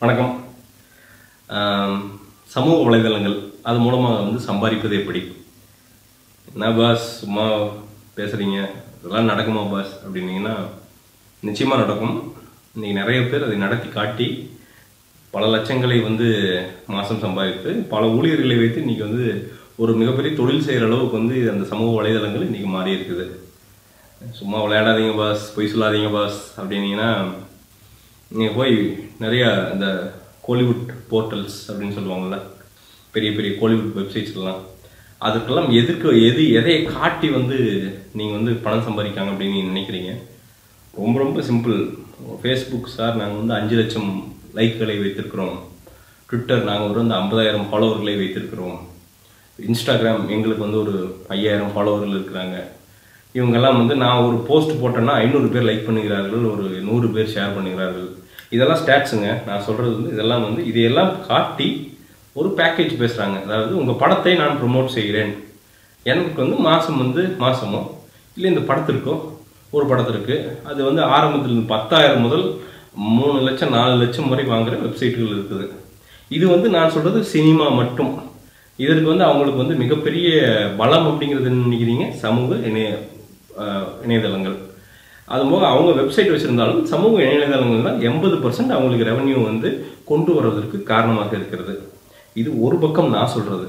வணக்கம். சமூக வலைதளங்கள் அது மூலமாக வந்து சம்பாதிப்பது எப்படி? என்ன பாஸ் சும்மா பேசுகிறீங்க, இதெல்லாம் நடக்குமா பாஸ் அப்படின்னீங்கன்னா நிச்சயமாக நடக்கும். இன்றைக்கி நிறைய பேர் அதை நடத்தி காட்டி பல லட்சங்களை வந்து மாதம் சம்பாதித்து பல ஊழியர்களை வைத்து இன்றைக்கி வந்து ஒரு மிகப்பெரிய தொழில் செய்கிற அளவுக்கு வந்து அந்த சமூக வலைதளங்கள் இன்றைக்கி மாறி இருக்குது. சும்மா விளையாடாதீங்க பாஸ், பொய் சொல்லாதீங்க பாஸ் அப்படின்னீங்கன்னா நீங்கள் போய் நிறையா இந்த கோலிவுட் போர்ட்டல்ஸ் அப்படின்னு சொல்லுவாங்கள்ல, பெரிய பெரிய கோலிவுட் வெப்சைட்ஸ்லாம், அதுக்கெல்லாம் எதையை காட்டி வந்து நீங்கள் வந்து பணம் சம்பாதிக்காங்க அப்படின்னு நீங்கள் நினைக்கிறீங்க? ரொம்ப ரொம்ப சிம்பிள். ஃபேஸ்புக் சார் நாங்கள் வந்து 5 லட்சம் லைக்களை வைத்திருக்கிறோம், ட்விட்டர் நாங்கள் ஒரு வந்து 50,000 ஃபாலோவர்களை வைத்திருக்கிறோம், இன்ஸ்டாகிராம் எங்களுக்கு வந்து ஒரு 5,000 ஃபாலோவர்கள் இருக்கிறாங்க, இவங்கெல்லாம் வந்து நான் ஒரு போஸ்ட் போட்டேன்னா 500 பேர் லைக் பண்ணுகிறார்கள், ஒரு 100 பேர் ஷேர் பண்ணுகிறார்கள். இதெல்லாம் ஸ்டாட்ஸுங்க. நான் சொல்கிறது வந்து இதெல்லாம் வந்து இதையெல்லாம் காட்டி ஒரு பேக்கேஜ் பேசுகிறாங்க. அதாவது உங்கள் படத்தை நான் ப்ரொமோட் செய்கிறேன், எனக்கு வந்து மாதமோ இல்லை இந்த படத்திற்கோ ஒரு படத்திற்கு அது வந்து ஆரம்பத்தில் 10,000 முதல் 3 லட்சம் 4 லட்சம் வரை வாங்குகிற வெப்சைட்டுகள் இருக்குது. இது வந்து நான் சொல்கிறது சினிமா மட்டும். இதற்கு வந்து அவங்களுக்கு வந்து மிகப்பெரிய பலம் அப்படிங்கிறது நினைக்கிறீங்க சமூக இணையதளங்கள். அதுபோக அவங்க வெப்சைட் வச்சுருந்தாலும் சமூக இணையதளங்கள் தான் 80% அவங்களுக்கு ரெவன்யூ வந்து கொண்டு வருவதற்கு காரணமாக இருக்கிறது. இது ஒரு பக்கம் நான் சொல்கிறது.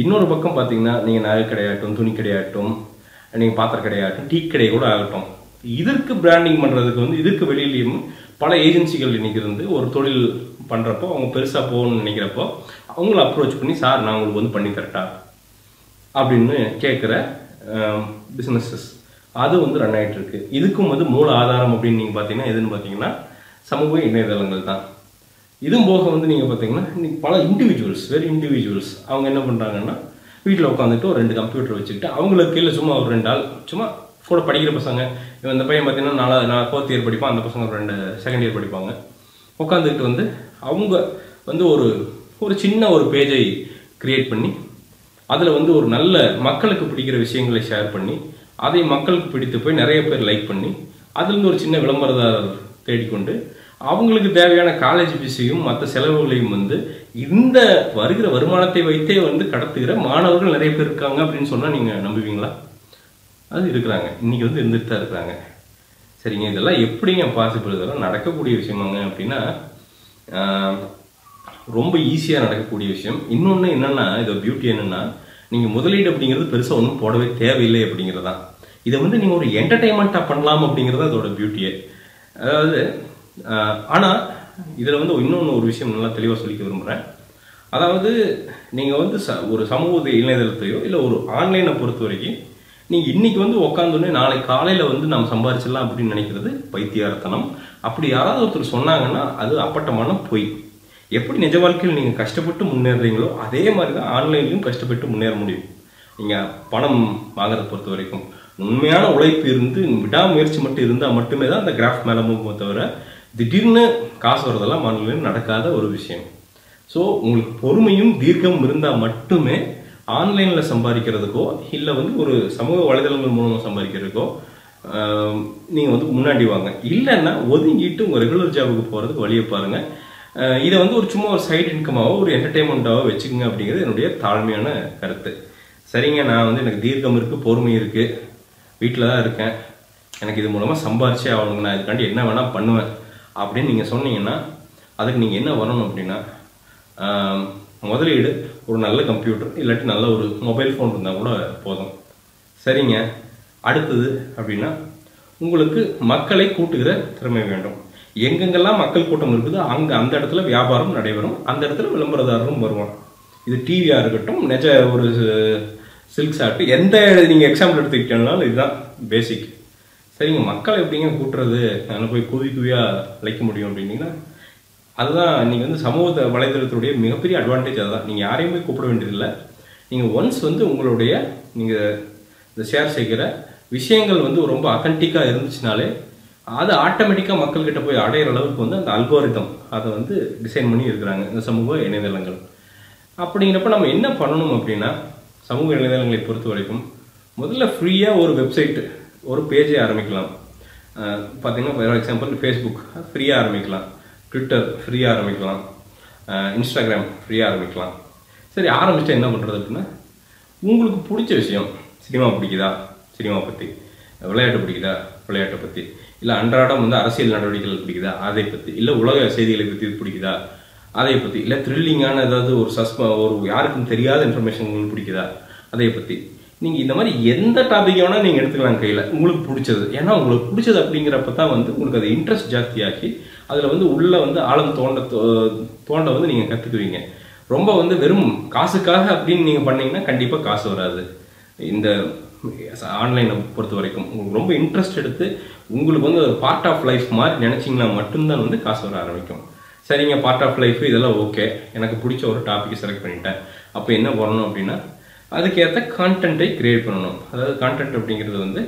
இன்னொரு பக்கம் பார்த்தீங்கன்னா நீங்கள் நகை கடையாகட்டும், துணி கடையாகட்டும், நீங்கள் பாத்திர கடையாகட்டும், டீ கடை கூட ஆகட்டும், இதற்கு பிராண்டிங் பண்ணுறதுக்கு வந்து இதுக்கு வெளியிலையும் பல ஏஜென்சிகள் இன்றைக்கி இருந்து ஒரு தொழில் பண்ணுறப்போ அவங்க பெருசாக போகணும்னு நினைக்கிறப்போ அவங்கள அப்ரோச் பண்ணி சார் நான் உங்களுக்கு வந்து பண்ணி தரட்டா அப்படின்னு கேட்குற பிஸ்னஸஸ் அது வந்து ரன் ஆகிட்டு இருக்கு. இதுக்கும் வந்து மூல ஆதாரம் அப்படின்னு நீங்கள் பார்த்தீங்கன்னா எதுன்னு பார்த்தீங்கன்னா சமூக இணையதளங்கள் தான். இதுவும் போக வந்து நீங்கள் பார்த்தீங்கன்னா இன்னைக்கு பல இண்டிவிஜுவல்ஸ் அவங்க என்ன பண்ணுறாங்கன்னா வீட்டில் உட்காந்துட்டு ஒரு 2 கம்ப்யூட்டர் வச்சுக்கிட்டு அவங்களுக்கு கீழே சும்மா ஒரு 2 ஆள் சும்மா கூட படிக்கிற பசங்க, இந்த பையன் பார்த்தீங்கன்னா நான் 4th இயர் படிப்பான், அந்த பசங்க 2 செகண்ட் இயர் படிப்பாங்க, உட்காந்துக்கிட்டு வந்து அவங்க வந்து ஒரு சின்ன ஒரு பேஜை கிரியேட் பண்ணி அதில் வந்து ஒரு நல்ல மக்களுக்கு பிடிக்கிற விஷயங்களை ஷேர் பண்ணி அதை மக்களுக்கு பிடித்து போய் நிறைய பேர் லைக் பண்ணி அதுலேருந்து ஒரு சின்ன விளம்பரதாரர் தேடிக்கொண்டு அவங்களுக்கு தேவையான காலேஜ் ஃபீஸையும் மற்ற செலவுகளையும் வந்து இந்த வருகிற வருமானத்தை வைத்தே வந்து கடத்துகிற மாணவர்கள் நிறைய பேர் இருக்காங்க அப்படின்னு சொன்னால் நீங்கள் நம்புவீங்களா? அது இருக்கிறாங்க, இன்றைக்கி வந்து இருந்துட்டு தான் இருக்கிறாங்க. சரிங்க, இதெல்லாம் எப்படிங்க பாசிபிள்? இதெல்லாம் நடக்கக்கூடிய விஷயமாங்க அப்படின்னா ரொம்ப ஈஸியாக நடக்கக்கூடிய விஷயம். இன்னொன்று என்னென்னா இதோட பியூட்டி என்னென்னா நீங்கள் முதலீடு அப்படிங்கிறது பெருசாக ஒன்றும் போடவே தேவையில்லை அப்படிங்கிறதான். இதை வந்து நீங்கள் ஒரு என்டர்டைன்மெண்ட்டாக பண்ணலாம் அப்படிங்கிறது அதோட பியூட்டியே. அதாவது ஆனால் இதில் வந்து இன்னொன்று ஒரு விஷயம் நல்லா தெளிவாக சொல்லிக்க விரும்புகிறேன். அதாவது நீங்கள் வந்து ஒரு சமூக இணையதளத்தையோ இல்லை ஒரு ஆன்லைனை பொறுத்த வரைக்கும் நீங்கள் இன்றைக்கி வந்து உட்காந்தோடனே நாளை காலையில் வந்து நம்ம சம்பாரிச்சிடலாம் அப்படின்னு நினைக்கிறது பைத்தியாரத்தனம். அப்படி யாராவது ஒருத்தர் சொன்னாங்கன்னா அது அப்பட்டமான பொய். எப்படி நிஜ வாழ்க்கையில் நீங்கள் கஷ்டப்பட்டு முன்னேறீங்களோ அதே மாதிரி தான் ஆன்லைன்லையும் கஷ்டப்பட்டு முன்னேற முடியும். நீங்கள் பணம் வாங்குறத பொறுத்த வரைக்கும் உண்மையான உழைப்பு இருந்து விடாமுயற்சி மட்டும் இருந்தால் மட்டுமே தான் அந்த கிராஃப் மேலே போகுமே தவிர திடீர்னு காசு வரதெல்லாம் ஆன்லைனில் நடக்காத ஒரு விஷயம். ஸோ உங்களுக்கு பொறுமையும் தீர்க்கமும் இருந்தால் மட்டுமே ஆன்லைனில் சம்பாதிக்கிறதுக்கோ இல்லை வந்து ஒரு சமூக வலைதளங்கள் மூலமாக சம்பாதிக்கிறதுக்கோ நீங்கள் வந்து முன்னாடி வாங்க. இல்லைன்னா ஒதுங்கிட்டு உங்கள் ரெகுலர் ஜாபுக்கு போகிறதுக்கு வழியை பாருங்கள். இதை வந்து ஒரு சும்மா ஒரு சைட் இன்கமாவோ ஒரு என்டர்டெயின்மெண்ட்டாவோ வச்சுக்கோங்க அப்படிங்கிறது என்னுடைய தாழ்மையான கருத்து. சரிங்க, நான் வந்து எனக்கு தீர்க்கம் இருக்குது, பொறுமை இருக்குது, வீட்டில் தான் இருக்கேன், எனக்கு இது மூலமாக சம்பாரிச்சே ஆகணுங்க, நான் இதுக்காண்டி என்ன வேணால் பண்ணுவேன் அப்படின்னு நீங்கள் சொன்னீங்கன்னா அதுக்கு நீங்கள் என்ன வரணும் அப்படின்னா முதலீடு ஒரு நல்ல கம்ப்யூட்டர் இல்லாட்டி நல்ல ஒரு மொபைல் ஃபோன் இருந்தால் கூட போதும். சரிங்க, அடுத்தது அப்படின்னா உங்களுக்கு மக்களை கூட்டுகிற திறமை வேண்டும். எங்கெங்கெல்லாம் மக்கள் கூட்டம் இருக்குது அந்த இடத்துல வியாபாரம் நடைபெறும், அந்த இடத்துல விளம்பரதாரரும் வருவான். இது டிவியாக இருக்கட்டும், நிஜ ஒரு சில்க் ஷார்ட்டு, எந்த நீங்கள் எக்ஸாம்பிள் எடுத்துக்கிட்டீங்கனாலும் இதுதான் பேசிக். சரிங்க, மக்களை எப்படிங்க கூட்டுறது, நான் போய் குவியாக லைக்க முடியும் அப்படின்னீங்கன்னா அதுதான் நீங்கள் வந்து சமூக வலைதளத்துடைய மிகப்பெரிய அட்வான்டேஜ். அதுதான், நீங்கள் யாரையுமே கூப்பிட வேண்டியதில்லை. நீங்கள் ஒன்ஸ் வந்து உங்களுடைய நீங்கள் இந்த ஷேர் செய்கிற விஷயங்கள் வந்து ரொம்ப அத்தன்டிக்காக இருந்துச்சுனாலே அது ஆட்டோமேட்டிக்காக மக்கள்கிட்ட போய் அடையிற அளவுக்கு வந்து அந்த அல்கோரிதம் அதை வந்து டிசைன் பண்ணி இருக்கிறாங்க இந்த சமூக இணையதளங்கள். அப்படிங்கிறப்ப நம்ம என்ன பண்ணணும் அப்படின்னா சமூக இணையதளங்களை பொறுத்த வரைக்கும் முதல்ல ஃப்ரீயாக ஒரு வெப்சைட்டு ஒரு பேஜை ஆரம்பிக்கலாம். பார்த்தீங்கன்னா ஃபார் எக்ஸாம்பிள் ஃபேஸ்புக் ஃப்ரீயாக ஆரம்பிக்கலாம், ட்விட்டர் ஃப்ரீயாக ஆரம்பிக்கலாம், இன்ஸ்டாகிராம் ஃப்ரீயாக ஆரம்பிக்கலாம். சரி, ஆரம்பிச்சிட்டா என்ன பண்ணுறது அப்படின்னா, உங்களுக்கு பிடிச்ச விஷயம், சினிமா பிடிக்குதா சினிமா பற்றி, விளையாட்டு பிடிக்குதா விளையாட்டை பற்றி, இல்லை அன்றாடம் வந்து அரசியல் நடவடிக்கைகள் பிடிக்குதா அதை பற்றி, இல்லை உலக செய்திகளை பற்றி பிடிக்குதா அதை பற்றி, இல்லை த்ரில்லிங்கான ஏதாவது ஒரு யாருக்கும் தெரியாத இன்ஃபர்மேஷன்கள் பிடிக்குதா அதை பற்றி, நீங்கள் இந்த மாதிரி எந்த டாபிக் வேணால் நீங்கள் எடுத்துக்கலாம் கையில், உங்களுக்கு பிடிச்சது. ஏன்னா உங்களுக்கு பிடிச்சது அப்படிங்கிறப்ப தான் வந்து உங்களுக்கு அது இன்ட்ரெஸ்ட் ஜாஸ்தியாக்கி அதில் வந்து உள்ளே வந்து ஆழம் தோண்ட வந்து நீங்கள் கற்றுக்குவீங்க. ரொம்ப வந்து வெறும் காசுக்காக அப்படின்னு நீங்கள் பண்ணீங்கன்னா கண்டிப்பாக காசு வராது. இந்த ஆன்லைனை பொறுத்த வரைக்கும் உங்களுக்கு ரொம்ப இன்ட்ரெஸ்ட் எடுத்து உங்களுக்கு வந்து ஒரு பார்ட் ஆஃப் லைஃப் மாதிரி நினச்சிங்கன்னா மட்டும்தான் வந்து காசு வர ஆரம்பிக்கும். சரிங்க, பார்ட் ஆஃப் லைஃப் இதெல்லாம் ஓகே, எனக்கு பிடிச்ச ஒரு டாப்பிக்கை செலக்ட் பண்ணிட்டேன். அப்போ என்ன பண்ணணும் அப்படின்னா, அதுக்கேற்ற கான்டென்ட்டை கிரியேட் பண்ணணும். அதாவது கான்டென்ட் அப்படிங்கிறது வந்து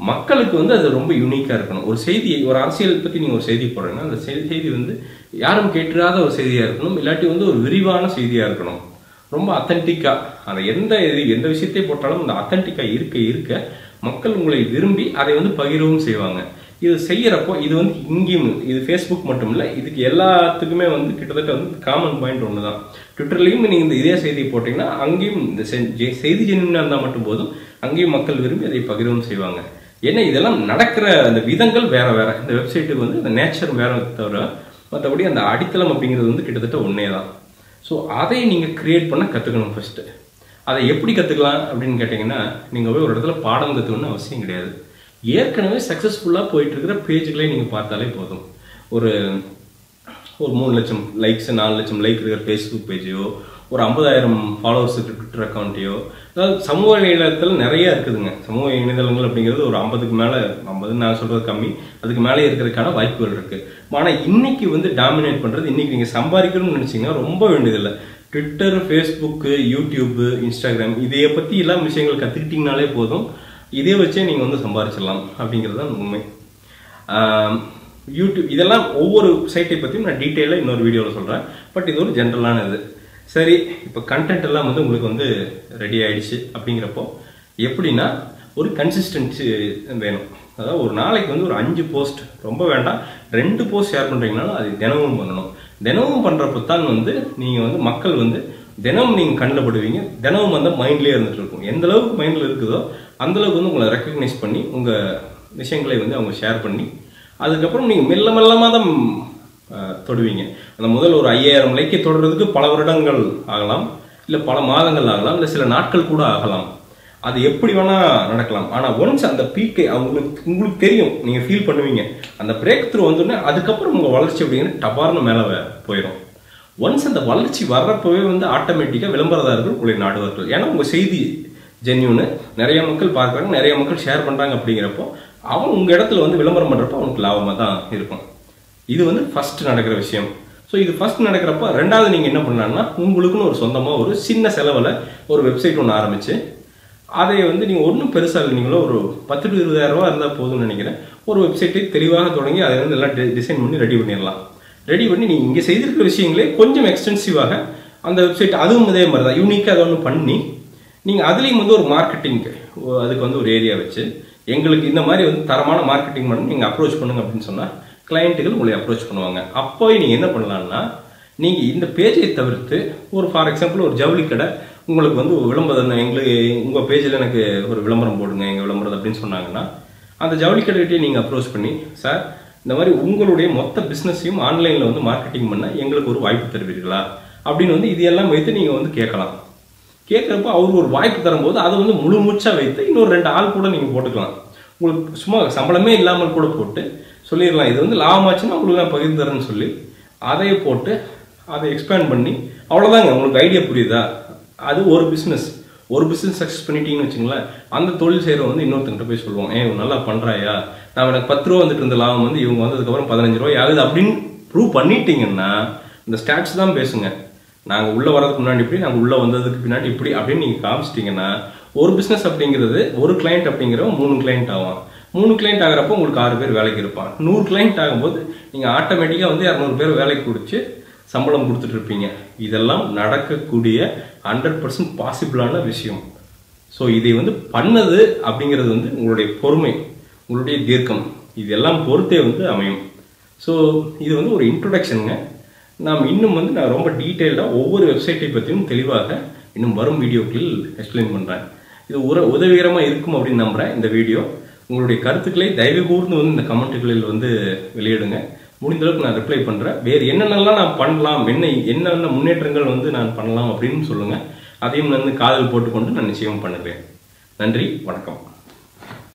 மக்களுக்கு வந்து அது ரொம்ப யூனிக்காக இருக்கணும். ஒரு செய்தி, ஒரு அரசியல் பற்றி நீங்கள் ஒரு செய்தி போடுறீங்கன்னா அந்த செய்தி வந்து யாரும் கேட்டுறாத ஒரு செய்தியாக இருக்கணும், இல்லாட்டி வந்து ஒரு விரிவான செய்தியாக இருக்கணும், ரொம்ப அத்தன்டிக்காக. அந்த எந்த விஷயத்தை போட்டாலும் அந்த அத்தன்டிக்காக இருக்க மக்கள் உங்களை விரும்பி அதை வந்து பகிரவும் செய்வாங்க. இது செய்யறப்போ இது வந்து இங்கேயும், இது ஃபேஸ்புக் மட்டும் இல்லை, இதுக்கு எல்லாத்துக்குமே வந்து கிட்டத்தட்ட வந்து காமன் பாயிண்ட் ஒன்று தான். ட்விட்டர்லையும் நீங்கள் இந்த இதே செய்தியை போட்டிங்கன்னா அங்கேயும் இந்த செய்தி ஜென்யூனாக இருந்தால் மட்டும் போதும், அங்கேயும் மக்கள் விரும்பி அதை பகிரவும் செய்வாங்க. ஏன்னா இதெல்லாம் நடக்கிற அந்த விதங்கள் வேற வேற. இந்த வெப்சைட்டுக்கு வந்து இந்த நேச்சர் வேற தவிர மற்றபடி அந்த அடித்தளம் அப்படிங்கிறது வந்து கிட்டத்தட்ட ஒன்றே தான். ஸோ அதை நீங்கள் கிரியேட் பண்ண கற்றுக்கணும் ஃபர்ஸ்ட்டு. அதை எப்படி கற்றுக்கலாம் அப்படின்னு கேட்டிங்கன்னா, நீங்கள் போய் ஒரு இடத்துல பாடம் கற்றுக்கணும்னு அவசியம் கிடையாது. ஏற்கனவே சக்ஸஸ்ஃபுல்லாக போயிட்டு இருக்கிற பேஜுகளே நீங்கள் பார்த்தாலே போதும். ஒரு 3 லட்சம் லைக்ஸ், 4 லட்சம் லைக் இருக்கிற ஃபேஸ்புக் பேஜையோ, ஒரு 50,000 ஃபாலோவர்ஸுக்கு ட்விட்டர் அக்கௌண்ட்டையோ, அதாவது சமூக இணையதளத்தில் நிறைய இருக்குதுங்க. சமூக இணையதளங்கள் அப்படிங்கிறது ஒரு 50க்கு மேலே, 50 நான் சொல்கிறது கம்மி, அதுக்கு மேலே இருக்கிறதுக்கான வாய்ப்புகள் இருக்குது. ஆனால் இன்னைக்கு வந்து டாமினேட் பண்ணுறது, இன்னைக்கு நீங்கள் சம்பாதிக்கணும்னு நினச்சிங்கன்னா ரொம்ப வேண்டியதில்லை. ட்விட்டர், ஃபேஸ்புக்கு, யூடியூப்பு, இன்ஸ்டாகிராம் இதையை பற்றி எல்லா விஷயங்கள் கற்றுக்கிட்டிங்கனாலே போதும். இதே வச்சே நீங்கள் வந்து சம்பாதிச்சிடலாம் அப்படிங்கிறது தான் உண்மை. யூடியூப் இதெல்லாம் ஒவ்வொரு சைட்டை பற்றியும் நான் டீட்டெயிலாக இன்னொரு வீடியோவில் சொல்கிறேன். பட் இது ஒரு ஜென்ரலான இது. சரி, இப்போ கண்டென்ட் எல்லாம் வந்து உங்களுக்கு வந்து ரெடி ஆகிடுச்சு. அப்படிங்கிறப்போ எப்படின்னா ஒரு கன்சிஸ்டன்சி வேணும். அதாவது ஒரு நாளைக்கு வந்து ஒரு 5 போஸ்ட், ரொம்ப வேண்டாம் 2 போஸ்ட் ஷேர் பண்ணுறீங்கனாலும் அது தினமும் பண்ணணும். தினமும் பண்ணுறப்ப தான் வந்து நீங்கள் வந்து மக்கள் வந்து தினமும் நீங்கள் கண்ணில் படுவீங்க. தினமும் வந்து மைண்ட்லேயே இருந்துட்டு இருக்கும். எந்த அளவுக்கு மைண்டில் இருக்குதோ அந்தளவுக்கு வந்து உங்களை ரெக்கக்னைஸ் பண்ணி உங்கள் விஷயங்களை வந்து அவங்க ஷேர் பண்ணி அதுக்கப்புறம் நீங்கள் மெல்லமாக தான் தொடுவீங்க. அந்த முதல் ஒரு 5000 லைக்கை தொடர்றதுக்கு பல வருடங்கள் ஆகலாம், இல்லை பல மாதங்கள் ஆகலாம், இல்லை சில நாட்கள் கூட ஆகலாம். அது எப்படி வேணால் நடக்கலாம். ஆனால் ஒன்ஸ் அந்த பீக்கை உங்களுக்கு தெரியும், நீங்கள் ஃபீல் பண்ணுவீங்க. அந்த பிரேக் த்ரூ வந்தோடனே அதுக்கப்புறம் உங்கள் வளர்ச்சி அப்படிங்கிறது டபார்னு மேலே போயிடும். ஒன்ஸ் அந்த வளர்ச்சி வர்றப்பவே வந்து ஆட்டோமேட்டிக்காக விளம்பரதாரர்கள் உங்களை நாடுவார்கள். ஏன்னா உங்கள் செய்தி ஜென்யூனு, நிறைய மக்கள் பார்க்குறாங்க, நிறைய மக்கள் ஷேர் பண்ணுறாங்க. அப்படிங்கிறப்போ அவன் உங்கள் இடத்துல வந்து விளம்பரம் பண்ணுறப்போ அவனுக்கு லாபமாக தான் இருக்கும். இது வந்து ஃபர்ஸ்ட் நடக்கிற விஷயம். ஸோ இது ஃபர்ஸ்ட் நடக்கிறப்ப ரெண்டாவது நீங்கள் என்ன பண்ணலான்னா, உங்களுக்குன்னு ஒரு சொந்தமாக ஒரு சின்ன செலவில் ஒரு வெப்சைட் ஒன்று ஆரம்பித்து அதை வந்து நீங்கள் ஒன்றும் பெருசாக இல்லை, நீங்களோ ஒரு 10 to 20,000 ரூபா இருந்தால் போதும்னு நினைக்கிறேன். ஒரு வெப்சைட்டை தெளிவாக தொடங்கி அதை வந்து எல்லாம் டிசைன் பண்ணி ரெடி பண்ணிடலாம். ரெடி பண்ணி நீங்கள் இங்கே செய்திருக்கிற விஷயங்களே கொஞ்சம் எக்ஸ்டென்சிவாக அந்த வெப்சைட் அதுவும் இதே மாதிரி தான் யூனிக்காக அதை ஒன்று பண்ணி நீங்கள் அதுலேயும் வந்து ஒரு மார்க்கெட்டிங்க்கு அதுக்கு வந்து ஒரு ஏரியா வச்சு எங்களுக்கு இந்த மாதிரி வந்து தரமான மார்க்கெட்டிங் பண்ணி நீங்கள் அப்ரோச் பண்ணுங்க அப்படின்னு சொன்னால் கிளையண்ட்டுகள் உங்களை அப்ரோச் பண்ணுவாங்க. அப்போ நீங்கள் என்ன பண்ணலான்னா, நீங்கள் இந்த பேஜை தவிர்த்து ஒரு ஃபார் எக்ஸாம்பிள் ஒரு ஜவுளி கடை உங்களுக்கு வந்து விளம்பரம், எங்களுக்கு உங்கள் பேஜில் எனக்கு ஒரு விளம்பரம் போடுங்க எங்கள் விளம்பரம் அப்படின்னு சொன்னாங்கன்னா, அந்த ஜவுளி கடைகிட்டே நீங்கள் அப்ரோச் பண்ணி, சார் இந்த மாதிரி உங்களுடைய மொத்த பிஸ்னஸையும் ஆன்லைனில் வந்து மார்க்கெட்டிங் பண்ண எங்களுக்கு ஒரு வாய்ப்பு தருவீர்களா அப்படின்னு வந்து இதையெல்லாம் வைத்து நீங்கள் வந்து கேட்கலாம். கேட்குறப்ப அவருக்கு ஒரு வாய்ப்பு தரும்போது அதை வந்து முழு மூச்சாக வைத்து இன்னொரு 2 ஆள் கூட நீங்கள் போட்டுக்கலாம். உங்களுக்கு சும்மா சம்பளமே இல்லாமல் கூட போட்டு சொல்லிடலாம், இது வந்து லாபமாச்சுன்னா உங்களுக்கு நான் பகிர்ந்து தரேன்னு சொல்லி அதையே போட்டு அதை எக்ஸ்பேண்ட் பண்ணி அவ்வளோதாங்க. உங்களுக்கு ஐடியா புரியுதா? அது ஒரு பிஸ்னஸ் சக்ஸஸ் பண்ணிட்டீங்கன்னு வச்சுங்களேன், அந்த தொழில் செய்கிறவங்க வந்து இன்னொருத்தங்கிட்ட போய் சொல்லுவோம், நல்லா பண்ணுறாயா, நான் எனக்கு 10 ரூபா வந்துட்டு இருந்த லாபம் வந்து இவங்க வந்ததுக்கப்புறம் 15 ரூபாய் ஆகுது அப்படின்னு ப்ரூவ் பண்ணிட்டீங்கன்னா இந்த ஸ்டாட்ஸ் தான் பேசுங்க. நாங்கள் உள்ளே வரதுக்கு முன்னாடி இப்படி, நாங்கள் உள்ளே வந்ததுக்கு பின்னாடி இப்படி அப்படின்னு நீங்கள் காமிச்சிட்டிங்கன்னா ஒரு பிஸ்னஸ் அப்படிங்கிறது ஒரு கிளைண்ட் அப்படிங்கிறவங்க 3 கிளைண்ட் ஆகும். 3 கிளைண்ட் ஆகிறப்போ உங்களுக்கு 6 பேர் வேலைக்கு இருப்பான். 100 கிளைண்ட் ஆகும்போது நீங்கள் ஆட்டோமேட்டிக்காக வந்து 200 பேர் வேலைக்கு கொடுத்து சம்பளம் கொடுத்துட்டு இருப்பீங்க. இதெல்லாம் நடக்கக்கூடிய 100% பாசிபிளான விஷயம். ஸோ இதை வந்து பண்ணது அப்படிங்கிறது வந்து உங்களுடைய பொறுமை, உங்களுடைய தீர்க்கம், இதெல்லாம் பொறுத்தே வந்து அமையும். ஸோ இது வந்து ஒரு இன்ட்ரொடக்ஷனுங்க. நாம் இன்னும் வந்து நான் ரொம்ப டீட்டெயில்டாக ஒவ்வொரு வெப்சைட்டை பற்றியும் தெளிவாக இன்னும் வரும் வீடியோக்களில் எக்ஸ்பிளைன் பண்ணுறேன். இது உதவிகரமாக இருக்கும் அப்படின்னு நம்புகிறேன். இந்த வீடியோ உங்களுடைய கருத்துக்களை தயவு கூர்ந்து வந்து இந்த கமெண்ட்டுகளில் வந்து வெளியிடுங்க. முடிந்த அளவுக்கு நான் ரிப்ளை பண்ணுறேன். வேறு என்னென்னலாம் நான் பண்ணலாம், என்னென்ன முன்னேற்றங்கள் வந்து நான் பண்ணலாம் அப்படின்னு சொல்லுங்கள். அதையும் வந்து காதில் போட்டுக்கொண்டு நான் நிச்சயம் பண்ணுவேன். நன்றி, வணக்கம்.